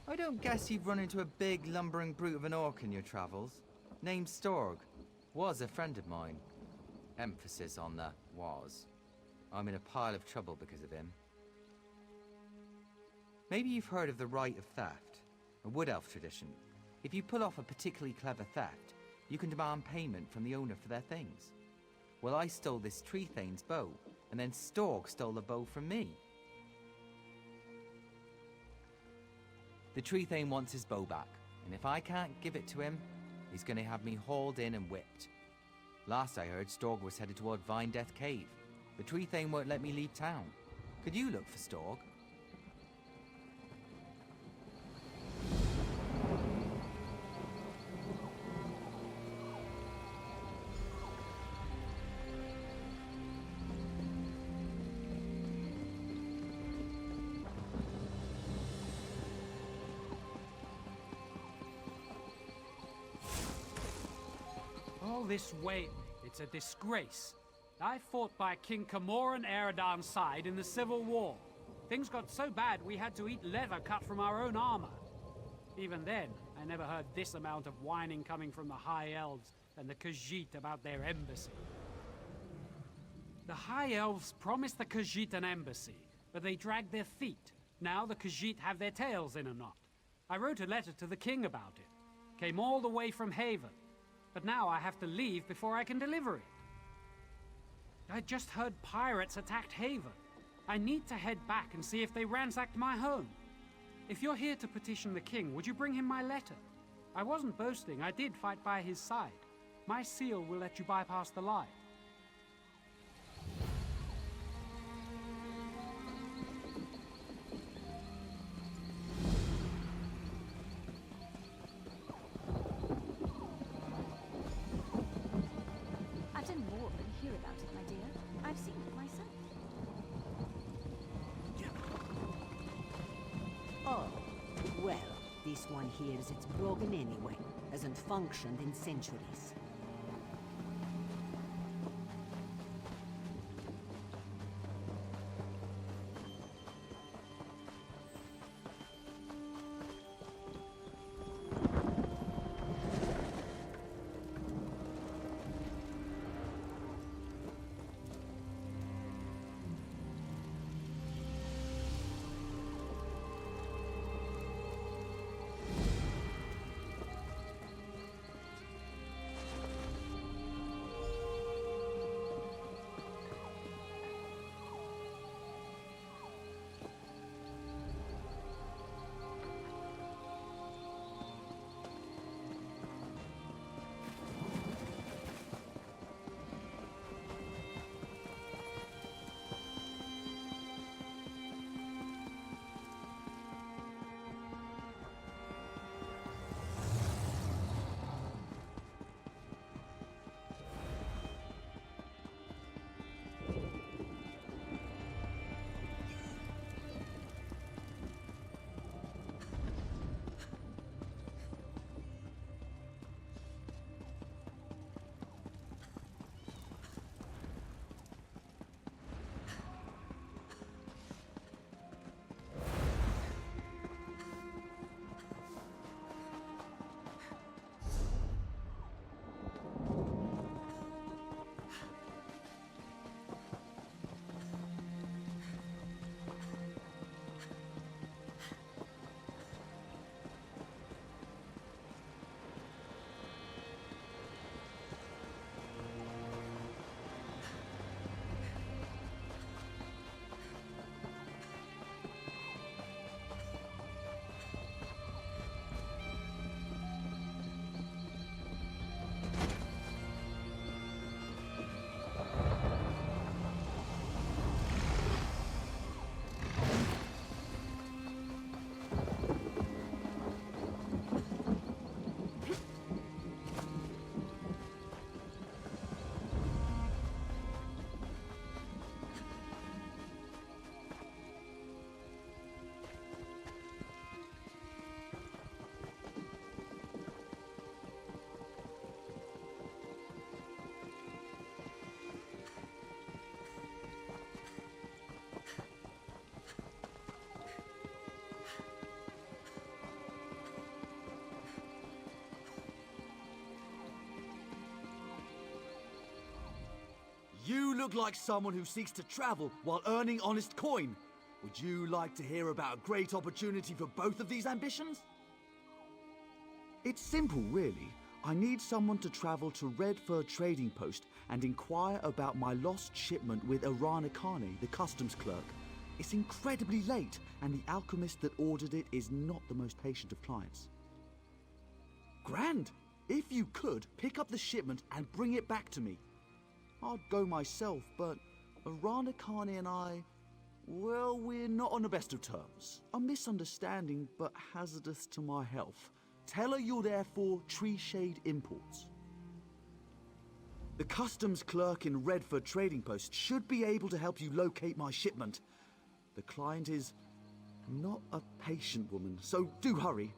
I don't guess you've run into a big, lumbering brute of an orc in your travels. Named Storg. Was a friend of mine. Emphasis on the was. I'm in a pile of trouble because of him. Maybe you've heard of the rite of theft, a wood elf tradition. If you pull off a particularly clever theft, you can demand payment from the owner for their things. Well, I stole this tree thane's bow, and then Storg stole the bow from me. The tree thane wants his bow back, and if I can't give it to him, he's going to have me hauled in and whipped. Last I heard, Storg was headed toward Vine Death Cave. The tree thane won't let me leave town. Could you look for Storg? All this wailing, it's a disgrace. I fought by King Camoran Eradan's side in the Civil War. Things got so bad we had to eat leather cut from our own armor. Even then, I never heard this amount of whining coming from the High Elves and the Khajiit about their embassy. The High Elves promised the Khajiit an embassy, but they dragged their feet. Now the Khajiit have their tails in a knot. I wrote a letter to the king about it. Came all the way from Haven. But now I have to leave before I can deliver it. I just heard pirates attacked Haven. I need to head back and see if they ransacked my home. If you're here to petition the king, would you bring him my letter? I wasn't boasting, I did fight by his side. My seal will let you bypass the line. I've done more than hear about it, my dear. I've seen it myself. Oh, well, this one here's it's broken anyway. Hasn't functioned in centuries. look like someone who seeks to travel while earning honest coin. Would you like to hear about a great opportunity for both of these ambitions? It's simple, really. I need someone to travel to Redford Trading Post and inquire about my lost shipment with Arana Kane, the customs clerk. It's incredibly late, and the alchemist that ordered it is not the most patient of clients. Grand! If you could, pick up the shipment and bring it back to me. I'd go myself, but Arana Kane and I, well, we're not on the best of terms. A misunderstanding, but hazardous to my health. Tell her you're there for Tree Shade Imports. The customs clerk in Redford Trading Post should be able to help you locate my shipment. The client is not a patient woman, so do hurry.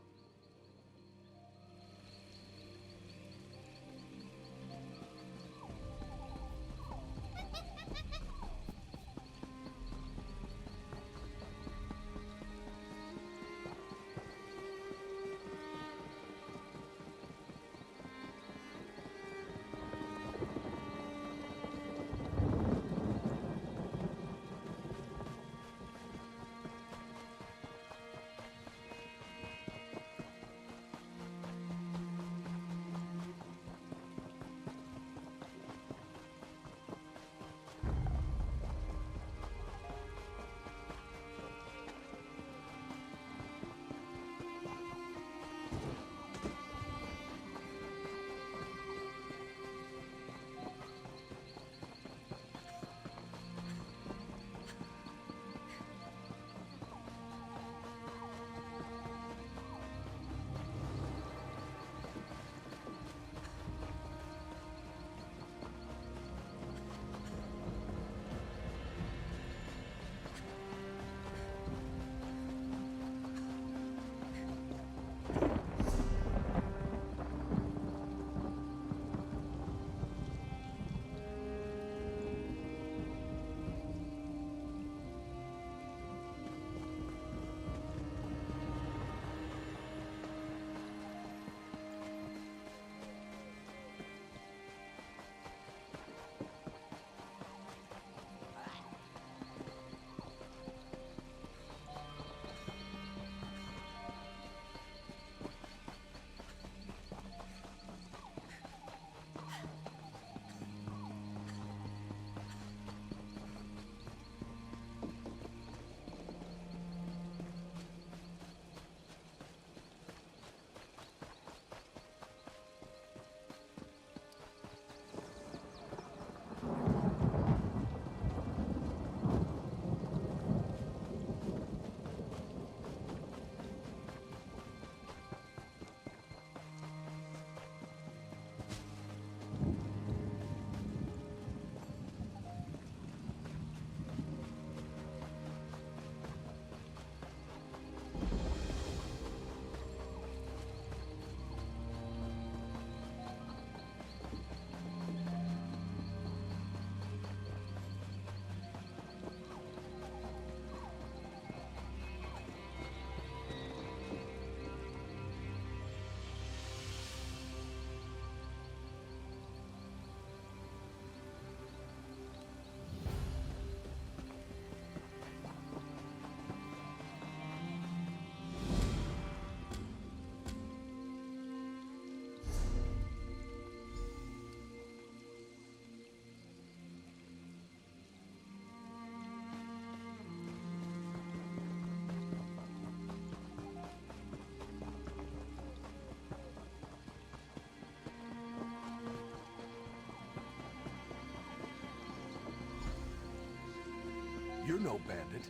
You're no bandit.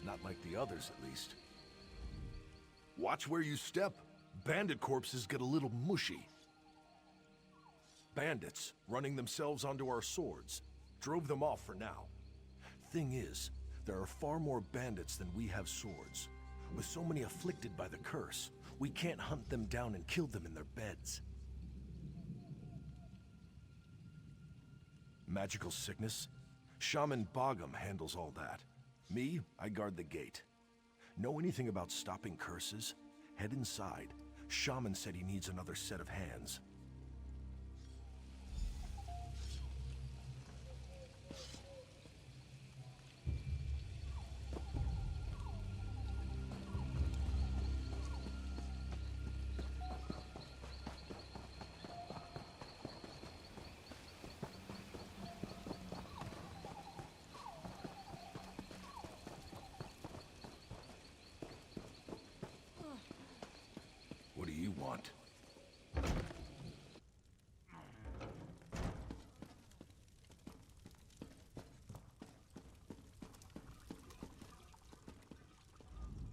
Not like the others, at least. Watch where you step. Bandit corpses get a little mushy. Bandits, running themselves onto our swords. Drove them off for now. Thing is, there are far more bandits than we have swords. With so many afflicted by the curse, we can't hunt them down and kill them in their beds. Magical sickness? Shaman Bogum handles all that. Me, I guard the gate. Know anything about stopping curses? Head inside. Shaman said he needs another set of hands.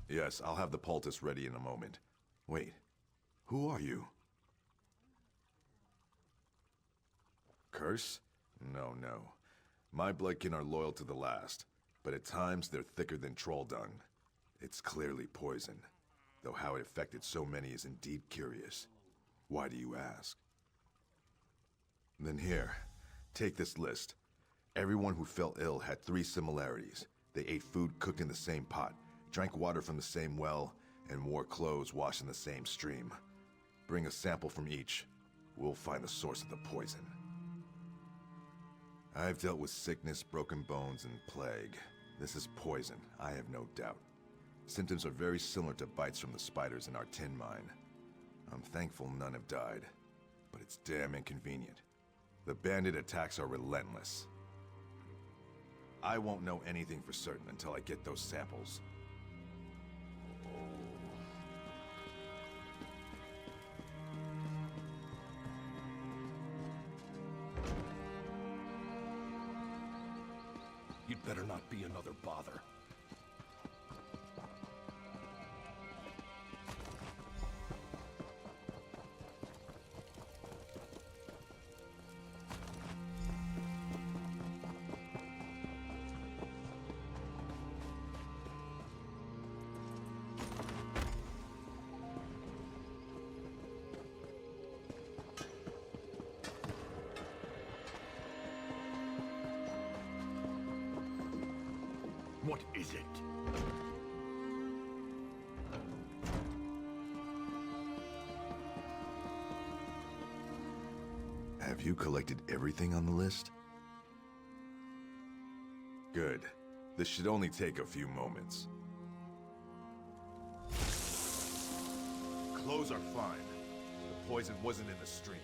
Yes, I'll have the poultice ready in a moment. Wait, who are you? Curse? No, no. My bloodkin are loyal to the last, but at times they're thicker than troll dung. It's clearly poison, though how it affected so many is indeed curious. Why do you ask? Then here, take this list. Everyone who fell ill had 3 similarities. They ate food cooked in the same pot, drank water from the same well, and wore clothes washed in the same stream. Bring a sample from each. We'll find the source of the poison. I've dealt with sickness, broken bones, and plague. This is poison, I have no doubt. Symptoms are very similar to bites from the spiders in our tin mine. I'm thankful none have died, but it's damn inconvenient. The bandit attacks are relentless. I won't know anything for certain until I get those samples. You'd better not be another bother. What is it? Have you collected everything on the list? Good. This should only take a few moments. Clothes are fine. The poison wasn't in the stream.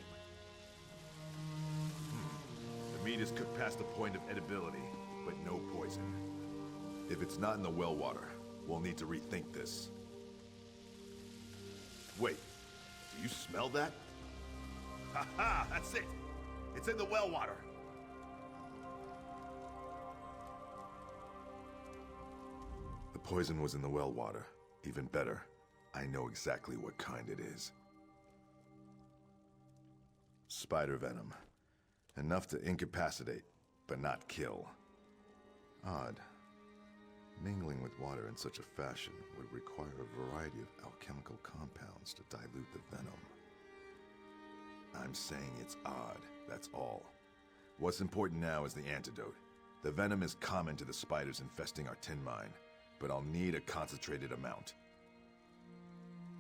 The meat is cooked past the point of edibility, but no poison. If it's not in the well water, we'll need to rethink this. Wait, do you smell that? Ha-ha! That's it! It's in the well water! The poison was in the well water. Even better, I know exactly what kind it is. Spider venom. Enough to incapacitate, but not kill. Odd. Mingling with water in such a fashion would require a variety of alchemical compounds to dilute the venom. I'm saying it's odd, that's all. What's important now is the antidote. The venom is common to the spiders infesting our tin mine, but I'll need a concentrated amount.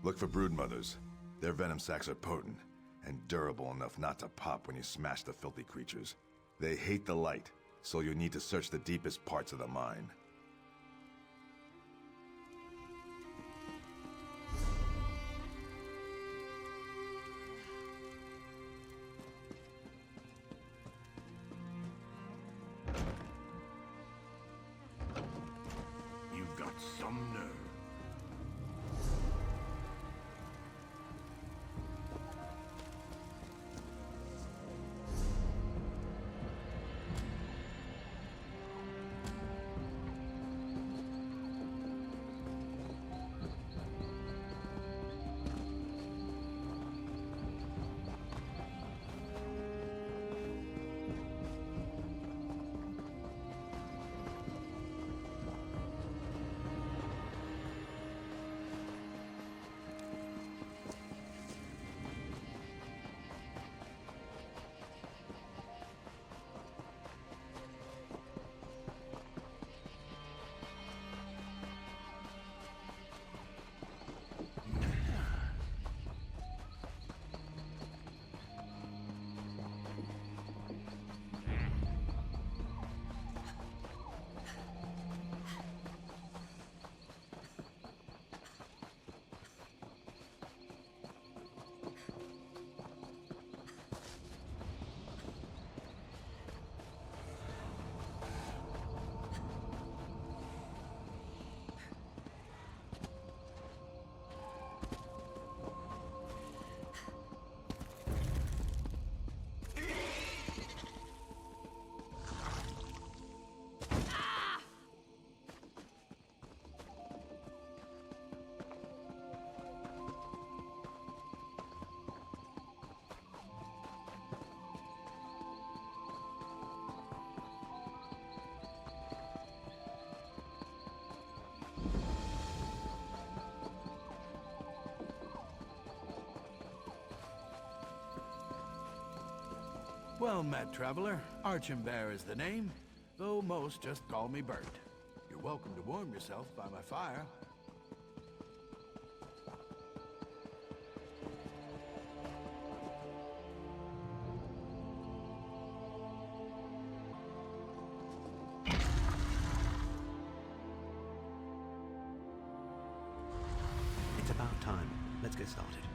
Look for broodmothers. Their venom sacs are potent, and durable enough not to pop when you smash the filthy creatures. They hate the light, so you'll need to search the deepest parts of the mine. You've got some nerve. Well met, traveler. Archambear is the name, though most just call me Bert. You're welcome to warm yourself by my fire. It's about time. Let's get started.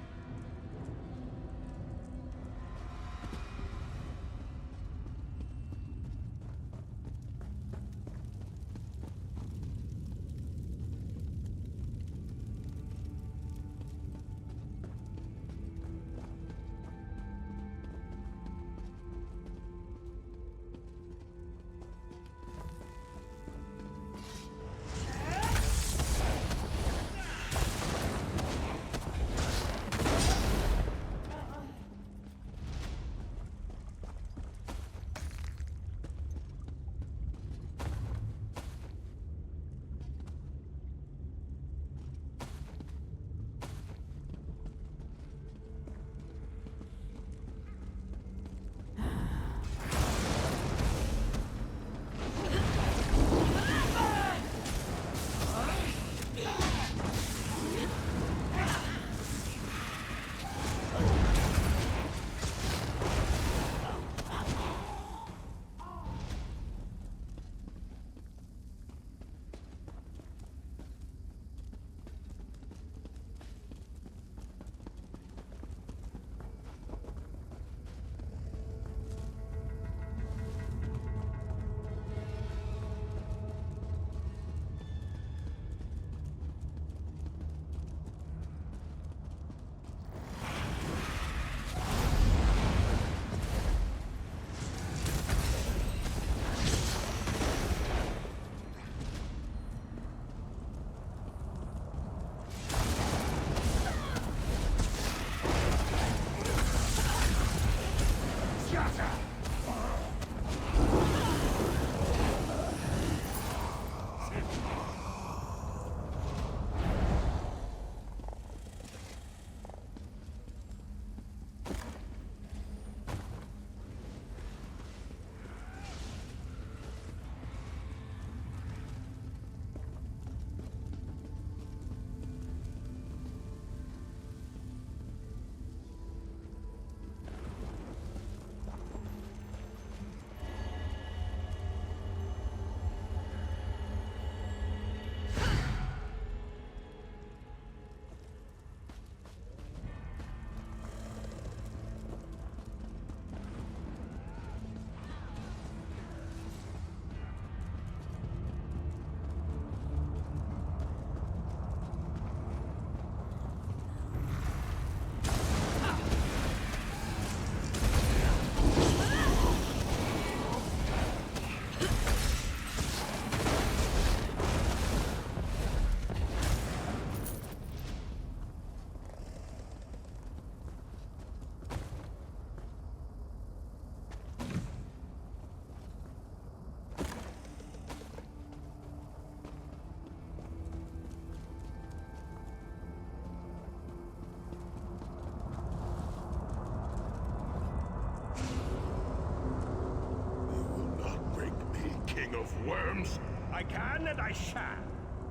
of worms? I can and I shall.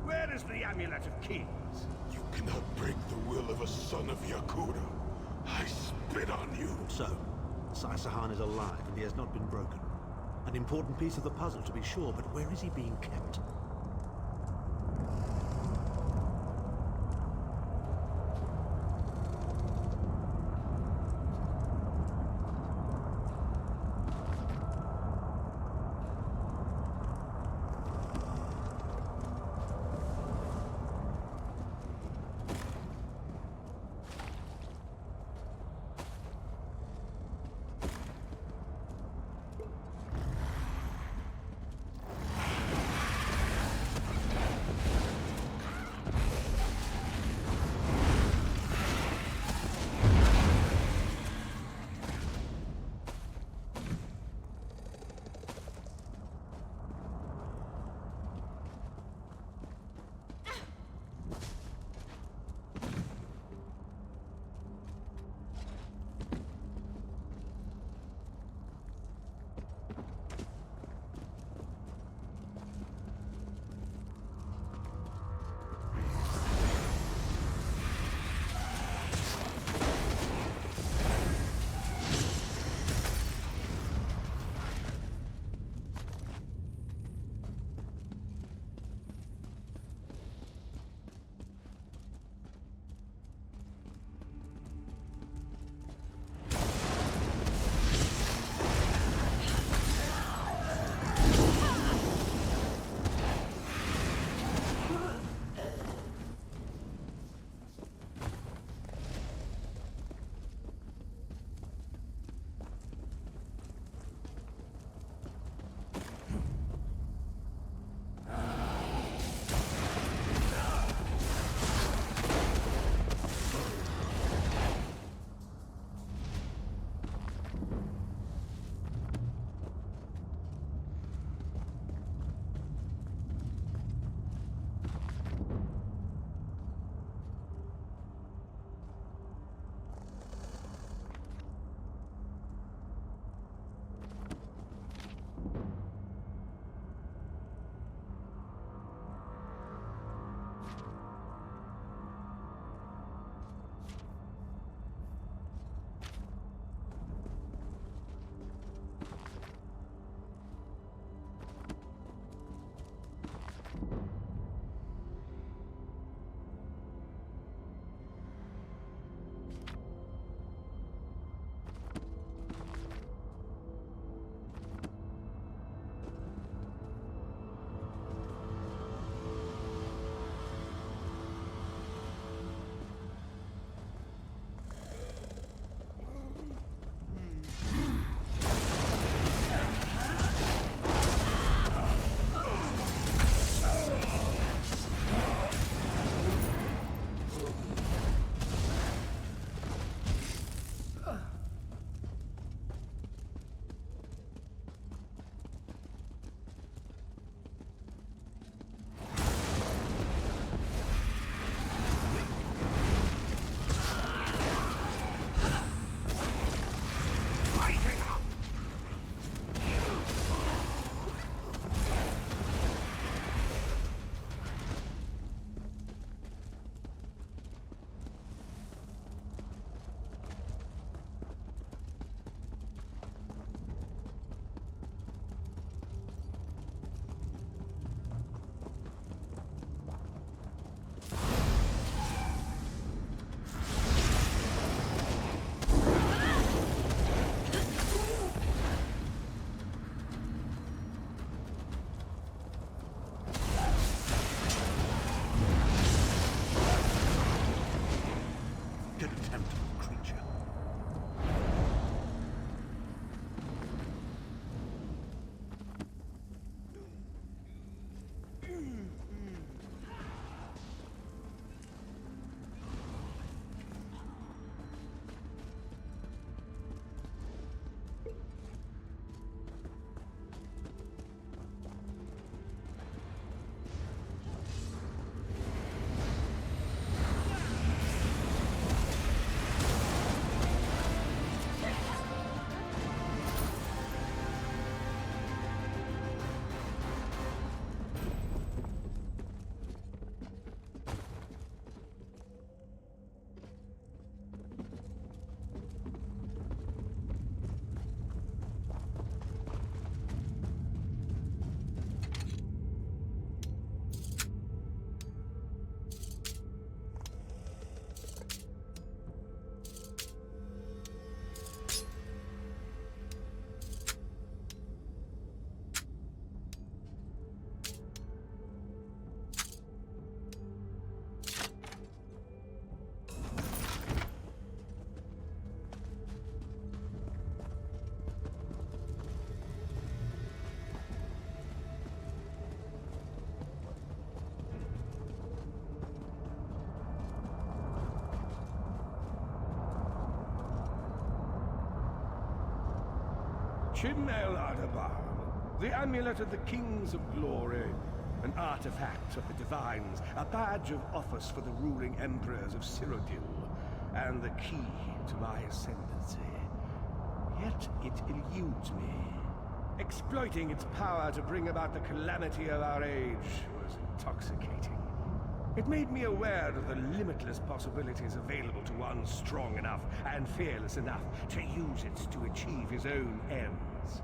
Where is the Amulet of Kings? You cannot break the will of a son of Yakuda. I spit on you. So, Sasahan is alive and he has not been broken. An important piece of the puzzle, to be sure, but where is he being kept? Archim El Ardabal, the amulet of the Kings of Glory, an artifact of the Divines, a badge of office for the ruling emperors of Cyrodiil, and the key to my ascendancy. Yet it eludes me. Exploiting its power to bring about the calamity of our age was intoxicating. It made me aware of the limitless possibilities available to one strong enough and fearless enough to use it to achieve his own ends.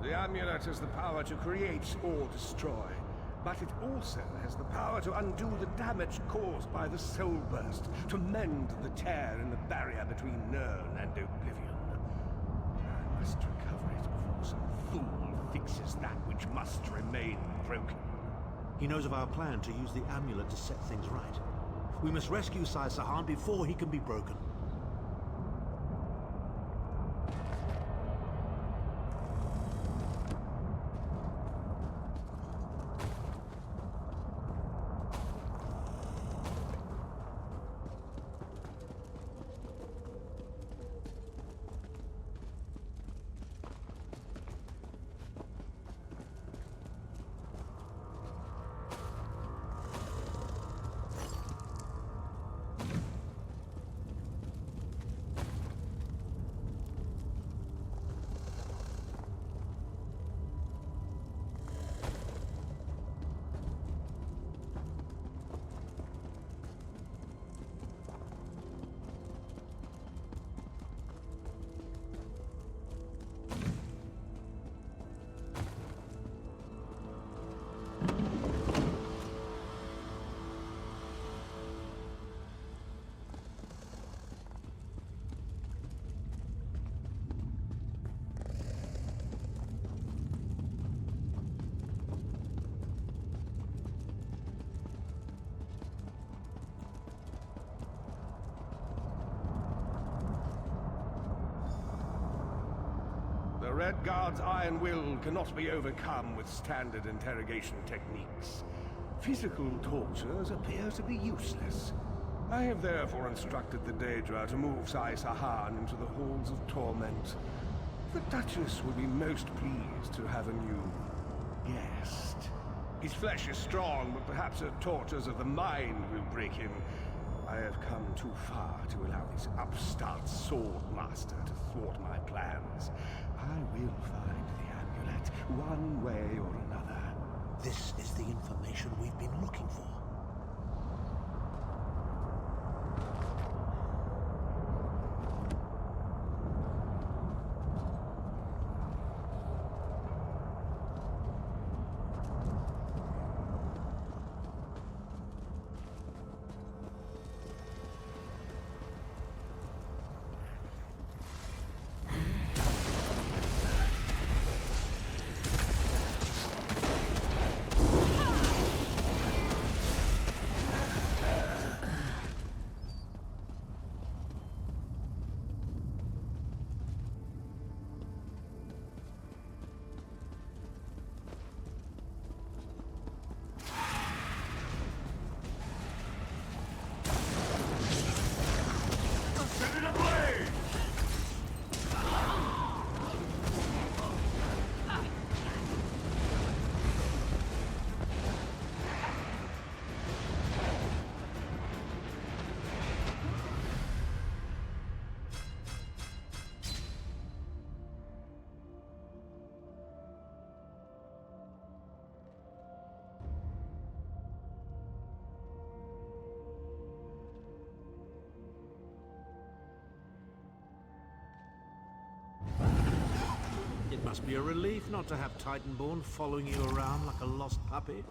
The amulet has the power to create or destroy, but it also has the power to undo the damage caused by the Soul Burst, to mend the tear in the barrier between Nirn and Oblivion. I must recover it before some fool fixes that which must remain broken. He knows of our plan to use the amulet to set things right. We must rescue Sai Sahan before he can be broken. The Red Guard's iron will cannot be overcome with standard interrogation techniques. Physical tortures appear to be useless. I have therefore instructed the Daedra to move Sai Sahan into the halls of torment. The Duchess will be most pleased to have a new guest. His flesh is strong, but perhaps her tortures of the mind will break him. I have come too far to allow this upstart sword master to thwart my plans. I will find the amulet, one way or another. This is the information we've been looking for. It must be a relief not to have Titanborn following you around like a lost puppy.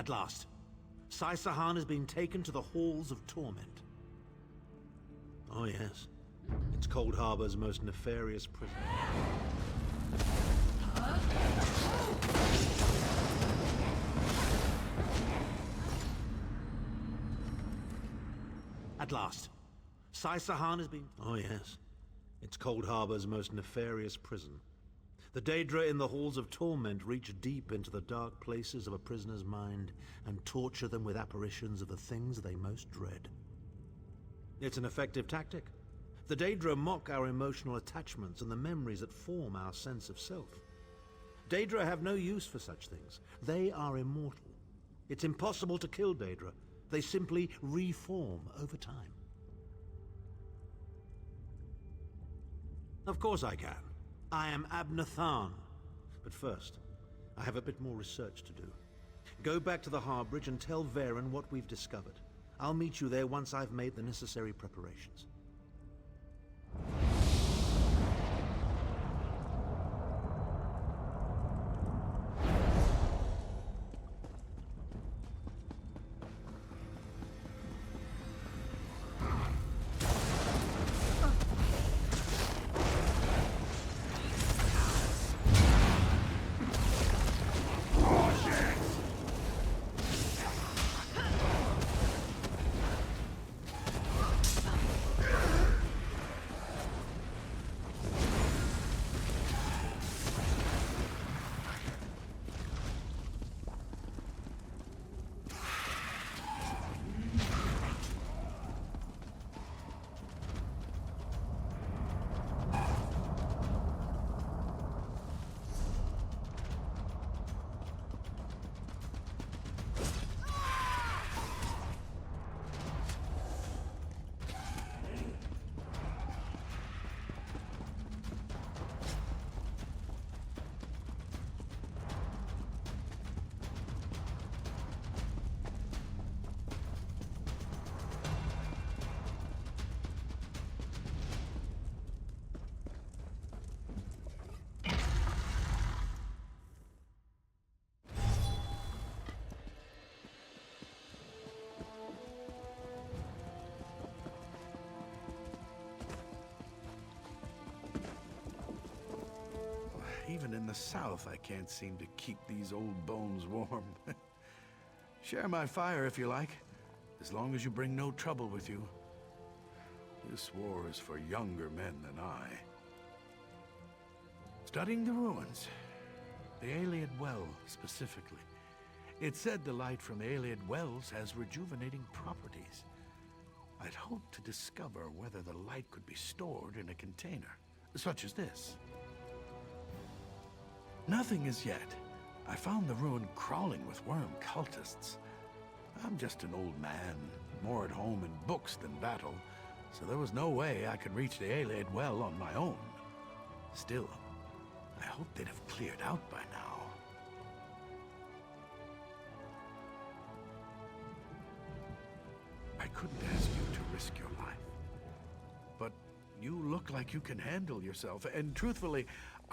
At last, Sai-Sahan has been taken to the Halls of Torment. Oh yes, it's Cold Harbor's most nefarious prison. At last, Sai-Sahan has been... Oh yes, it's Cold Harbor's most nefarious prison. The Daedra in the Halls of Torment reach deep into the dark places of a prisoner's mind and torture them with apparitions of the things they most dread. It's an effective tactic. The Daedra mock our emotional attachments and the memories that form our sense of self. Daedra have no use for such things. They are immortal. It's impossible to kill Daedra. They simply reform over time. Of course I can. I am Abnathan. But first, I have a bit more research to do. Go back to the Harbridge and tell Varen what we've discovered. I'll meet you there once I've made the necessary preparations. Even in the south, I can't seem to keep these old bones warm. Share my fire if you like, as long as you bring no trouble with you. This war is for younger men than I. Studying the ruins. The Ayleid Well, specifically. It's said the light from Ayleid Wells has rejuvenating properties. I'd hoped to discover whether the light could be stored in a container, such as this. Nothing as yet. I found the ruin crawling with worm cultists. I'm just an old man, more at home in books than battle, so there was no way I could reach the Ayleid Well on my own. Still, I hoped they'd have cleared out by now. I couldn't ask you to risk your life, but you look like you can handle yourself, and truthfully,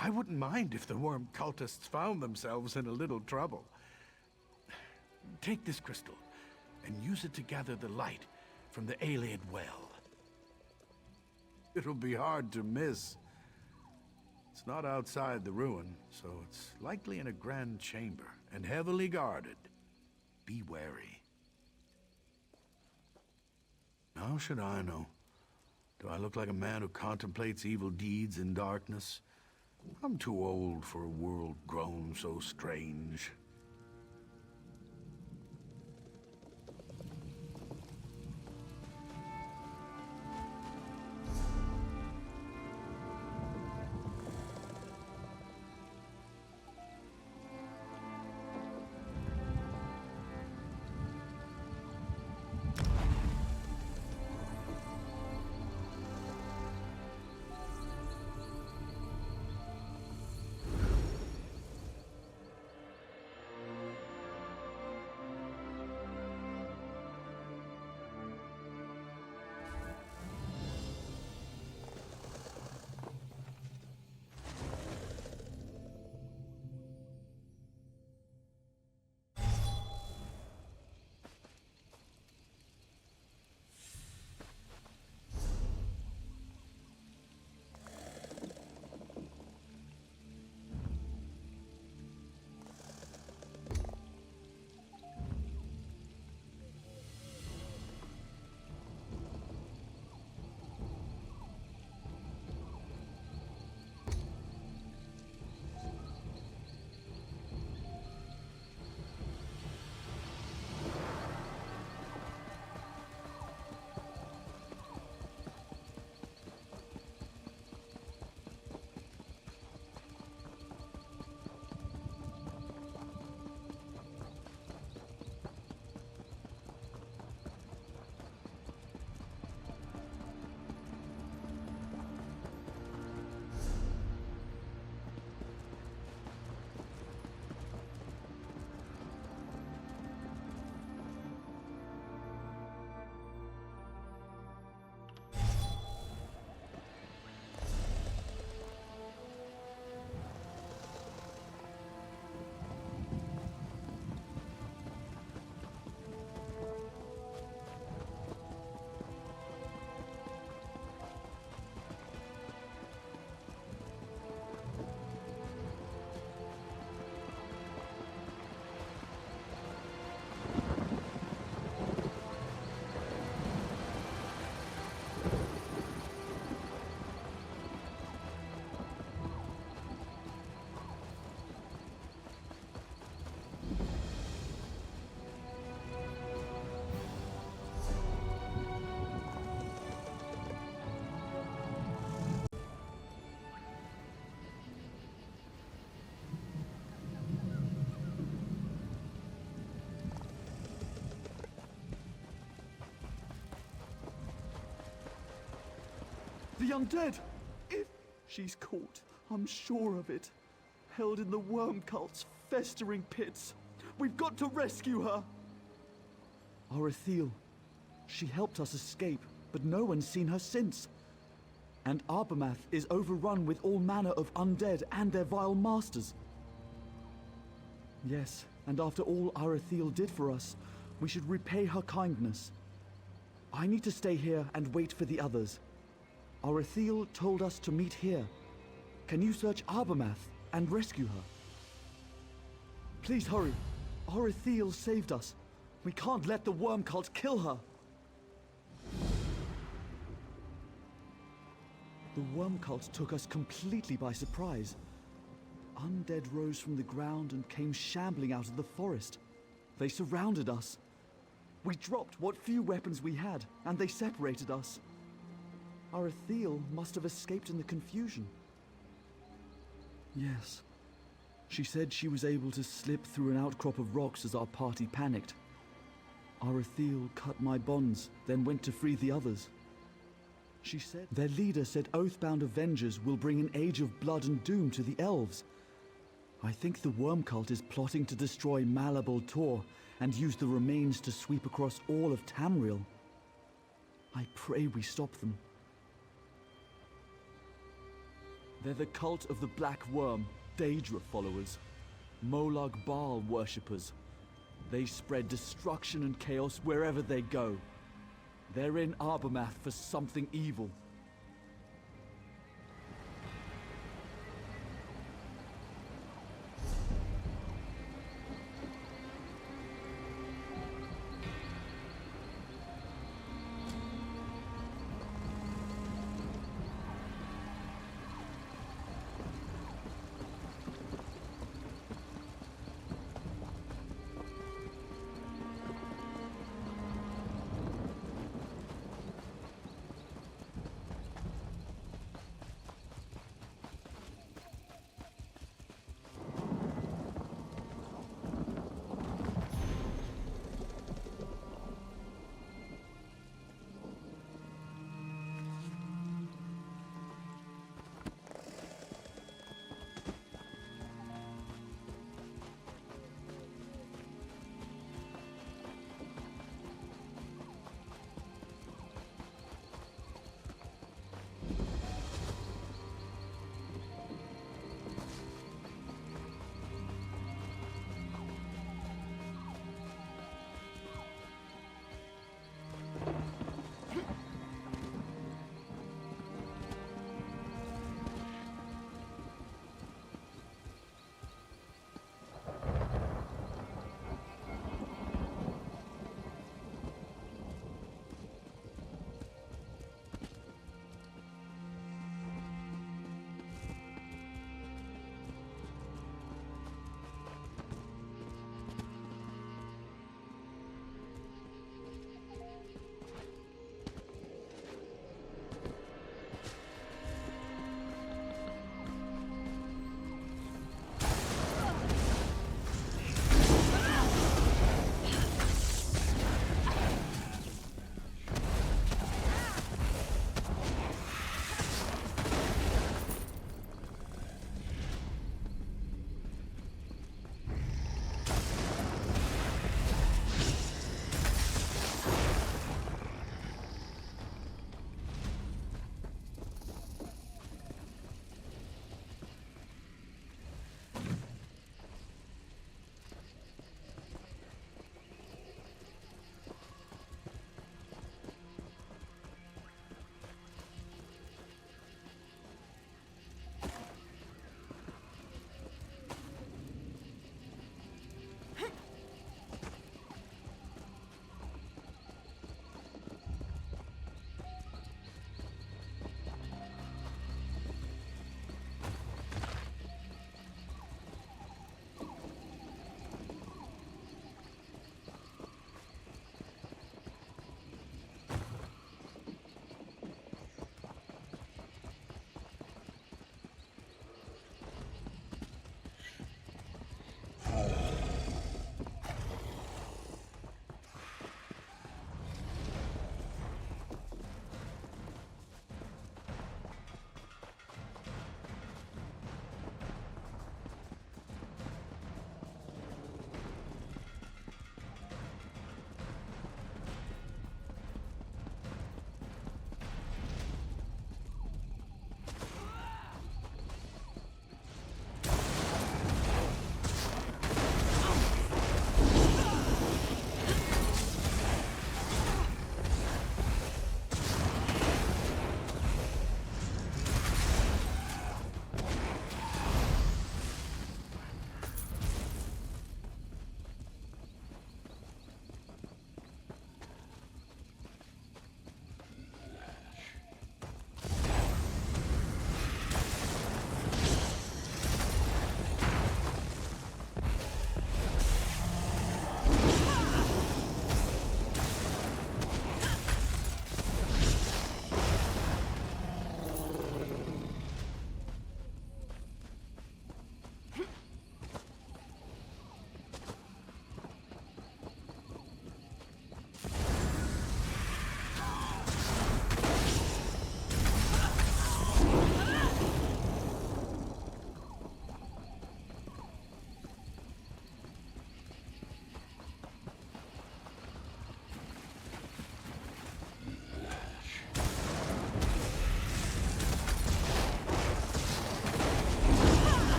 I wouldn't mind if the worm cultists found themselves in a little trouble. Take this crystal and use it to gather the light from the Ayleid Well. It'll be hard to miss. It's not outside the ruin, so it's likely in a grand chamber and heavily guarded. Be wary. How should I know? Do I look like a man who contemplates evil deeds in darkness? I'm too old for a world grown so strange. The undead! If she's caught, I'm sure of it. Held in the worm cult's festering pits. We've got to rescue her! Arethil. She helped us escape, but no one's seen her since. And Arbermath is overrun with all manner of undead and their vile masters. Yes, and after all Arethil did for us, we should repay her kindness. I need to stay here and wait for the others. Arethil told us to meet here. Can you search Arbermath and rescue her? Please hurry. Arethil saved us. We can't let the worm cult kill her. The worm cult took us completely by surprise. Undead rose from the ground and came shambling out of the forest. They surrounded us. We dropped what few weapons we had, and they separated us. Arethil must have escaped in the confusion. Yes. She said she was able to slip through an outcrop of rocks as our party panicked. Arethil cut my bonds, then went to free the others. She said their leader said Oathbound Avengers will bring an age of blood and doom to the elves. I think the worm cult is plotting to destroy Malabal Tor and use the remains to sweep across all of Tamriel. I pray we stop them. They're the cult of the Black Worm, Daedra followers, Molag Bal worshippers. They spread destruction and chaos wherever they go. They're in Arbermath for something evil.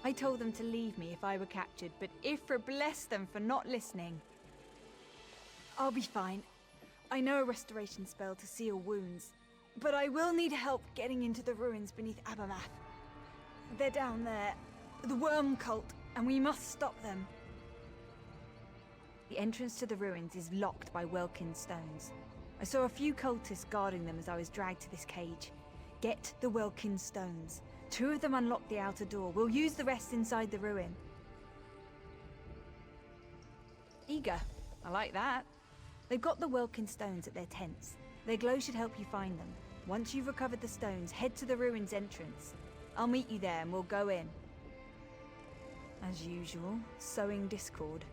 I told them to leave me if I were captured, but Ifra blessed them for not listening. I'll be fine. I know a restoration spell to seal wounds, but I will need help getting into the ruins beneath Abermath. They're down there, the worm cult, and we must stop them. The entrance to the ruins is locked by Welkin's stones. I saw a few cultists guarding them as I was dragged to this cage. Get the Welkin stones. 2 of them unlock the outer door. We'll use the rest inside the ruin. Eager. I like that. They've got the Welkin stones at their tents. Their glow should help you find them. Once you've recovered the stones, head to the ruin's entrance. I'll meet you there and we'll go in. As usual, sowing discord.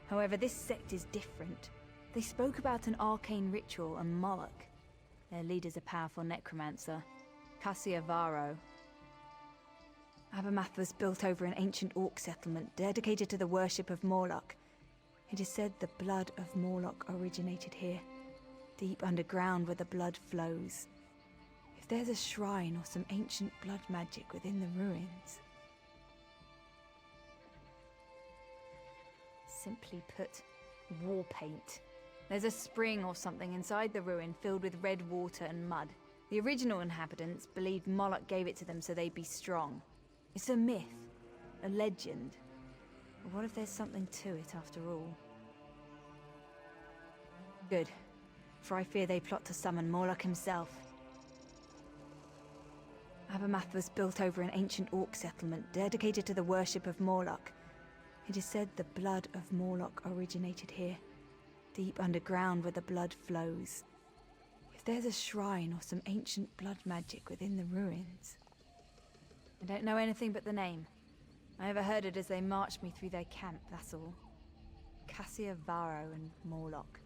However, this sect is different. They spoke about an arcane ritual and Moloch. Their leader's a powerful necromancer, Cassia Varro. Abermath was built over an ancient orc settlement dedicated to the worship of Morlock. It is said the blood of Morlock originated here, deep underground where the blood flows. If there's a shrine or some ancient blood magic within the ruins... Simply put, war paint. There's a spring or something inside the ruin filled with red water and mud. The original inhabitants believed Moloch gave it to them so they'd be strong. It's a myth, a legend. But what if there's something to it after all? Good, for I fear they plot to summon Morlock himself. Abermath was built over an ancient orc settlement dedicated to the worship of Morlock. It is said the blood of Morlock originated here, deep underground where the blood flows. If there's a shrine or some ancient blood magic within the ruins... I don't know anything but the name. I overheard it as they marched me through their camp, that's all. Cassia Varro and Morlock.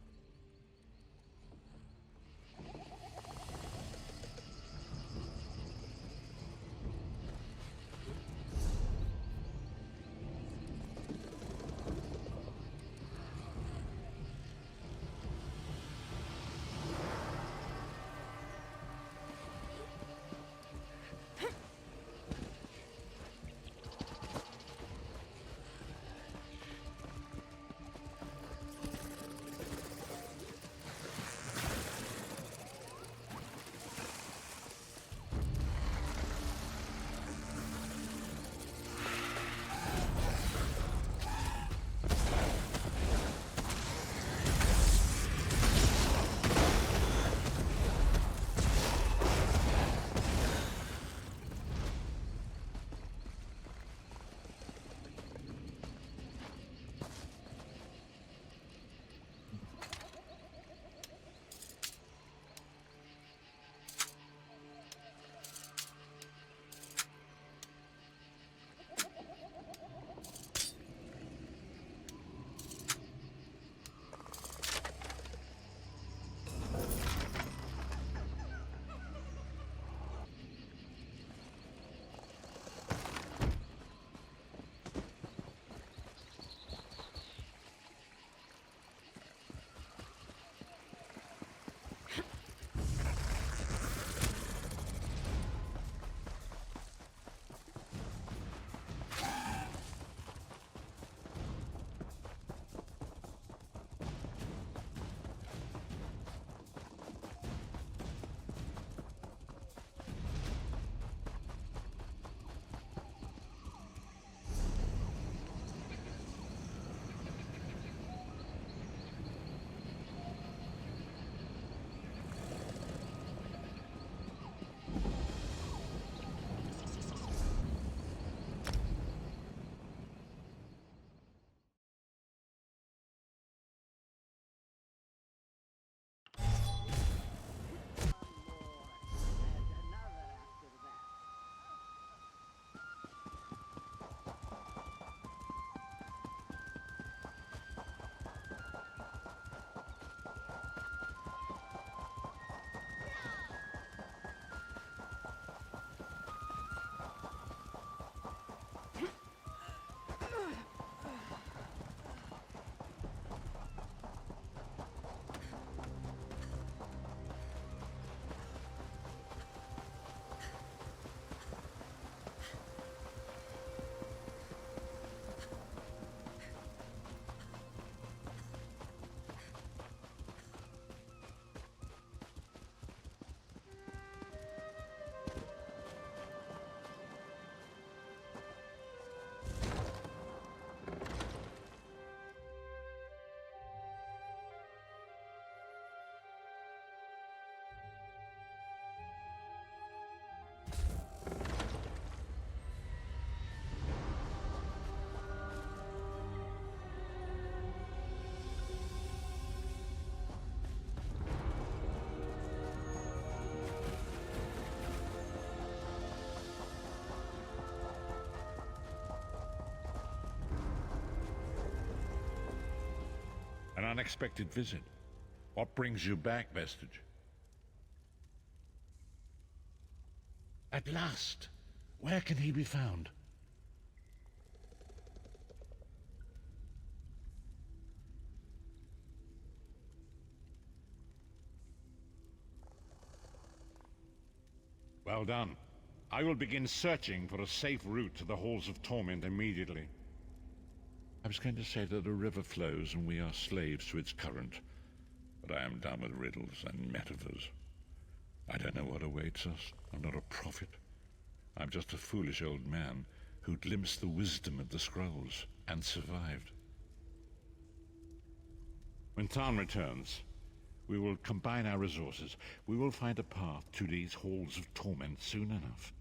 unexpected visit. What brings you back, Vestige? At last! Where can he be found? Well done. I will begin searching for a safe route to the Halls of Torment immediately. I was going to say that a river flows and we are slaves to its current, but I am done with riddles and metaphors. I don't know what awaits us. I'm not a prophet. I'm just a foolish old man who glimpsed the wisdom of the scrolls and survived. When Tarn returns, we will combine our resources. We will find a path to these Halls of Torment soon enough.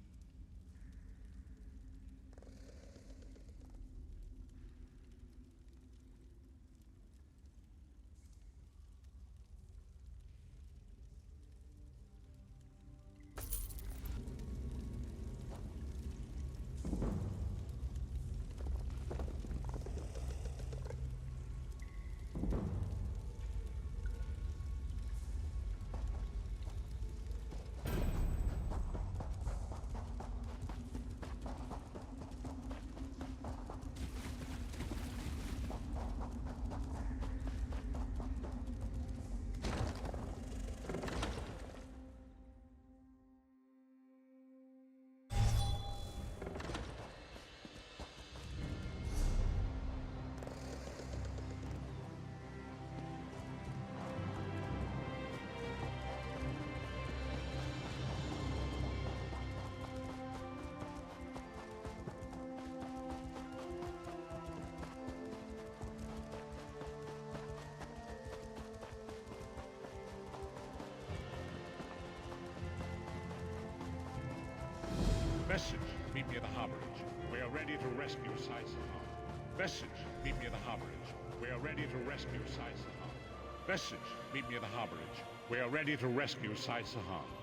Message, meet me at the harborage. We are ready to rescue Sai Sahan. Message, meet me at the harborage. We are ready to rescue Sai Sahan. Message, meet me at the harborage. We are ready to rescue Sai Sahan.